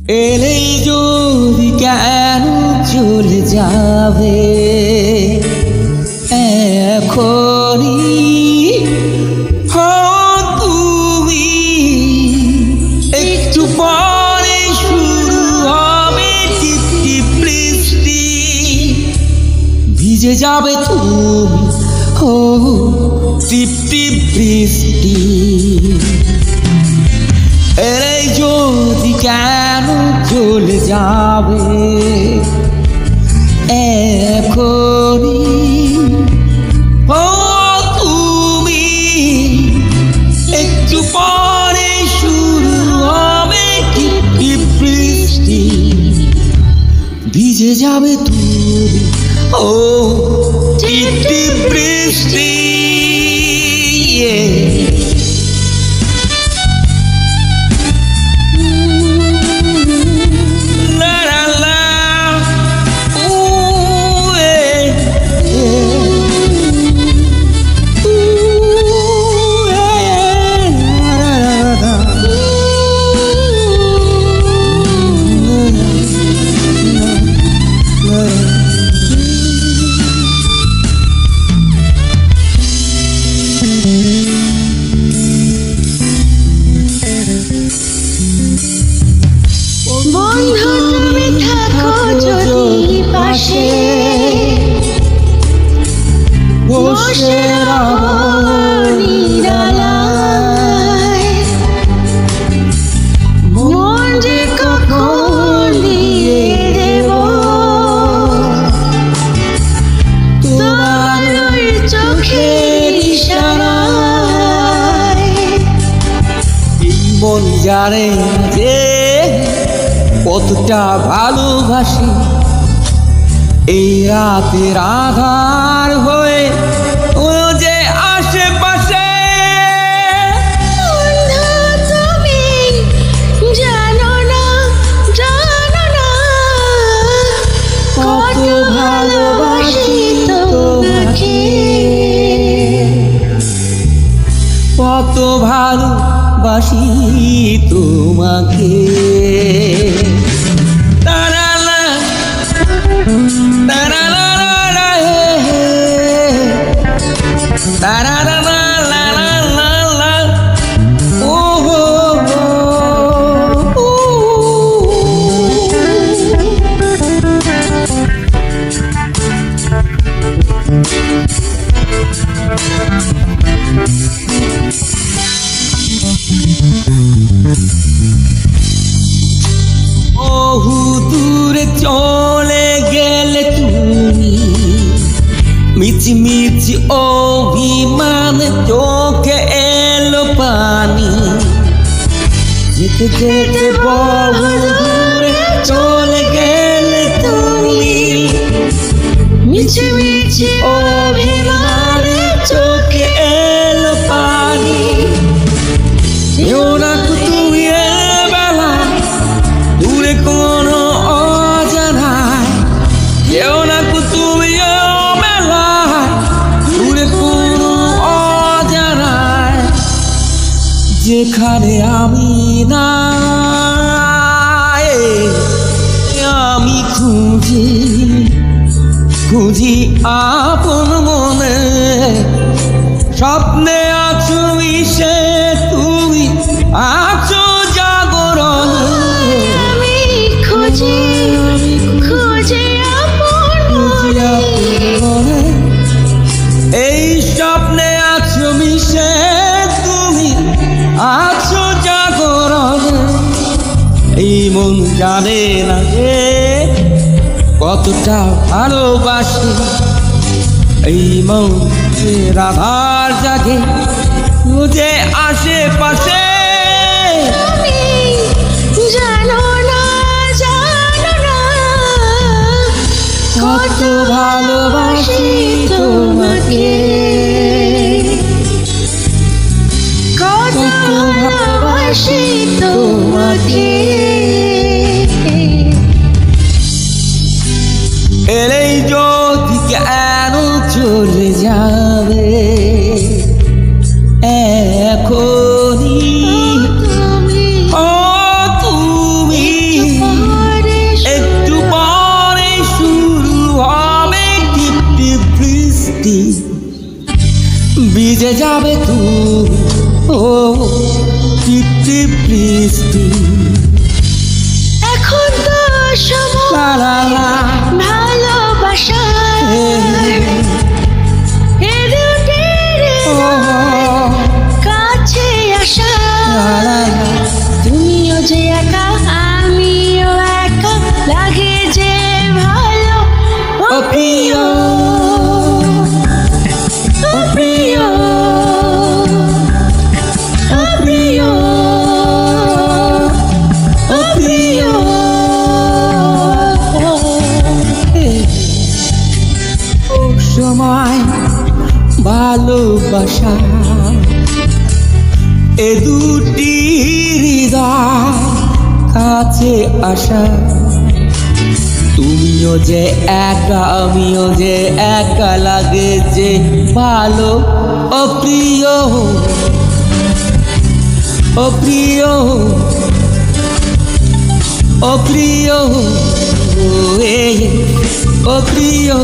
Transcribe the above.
এলেই যদি কেন চলে যাবে এখনই তুমি একটু পরে শুরু হবে টিপ টিপ বৃষ্টি ভিজে যাবে তুমি টিপ টিপ বৃষ্টি এলেই যদি কেন চলে যাবে এখনই তুমি একটু পরে শুরু হবে টিপ টিপ বৃষ্টি ভিজে যাবে তুমি টিপ টিপ বৃষ্টি বন্ধু তুমি থাকো যদি পাশে বসে রহো নিরালায় মন যে কখন দিয়ে দেব তোমার ওই চোখের ইশারায় মন জানে যে কতটা ভালোবাসি এই রাতের আধার হয়ে ও যে আশেপাশে তুমি জানো না কত ভালোবাসি তোমাকে কত ভালোবাসি তোমাকে বহু দূরে চলে গেলে তুমি মিছি মিছি অভিমান চোখে এলো পানি যেতে যেতে বহু দূরে চলে গেলে তুমি মিছি মিছি অভিমান চোখে এলো পানি কেউ না তুমি বেলায় দূরে কোনো অজানায় কেউ না তুমি বেলায় দূরে কোনো অজানায় যেখানে আমি নাই আমি খুঁজি খুঁজি আপন মনে স্বপ্নে আছো মিশে তুমি আছো জাগরণ আমি খুঁজি খুঁজি আপন মনে এই স্বপ্নে আছো মিশে তুমি আছো জাগরণ এই মন জানে না যে কতটা ভালোবাসি এই মন রাধার জাগে যে আশেপাশে তুমি জানো না কত ভালোবাসি তোমাকে কত ভালোবাসি তোমাকে এলেই যদি কেন চলে যাবে এখনই তুমি তুমি টিপ বৃষ্টি এখন তো সময় লা লা লা ভালোবাসার হে, এ দুটির ও, কাছে আসা লা লা লা। তুমিও যে একা আমিও একা লাগে যে ভালো ও প্রিয়, ও প্রিয়, ও প্রিয়, ও প্রিয় হে, ও সময় ভালোবাসা এ দুটি হৃদয় কাছে আসা তুমিও যে একা আমিও যে একা লাগে যে ভালো ও প্রিয়, ও প্রিয়, ও প্রিয়, ও প্রিয়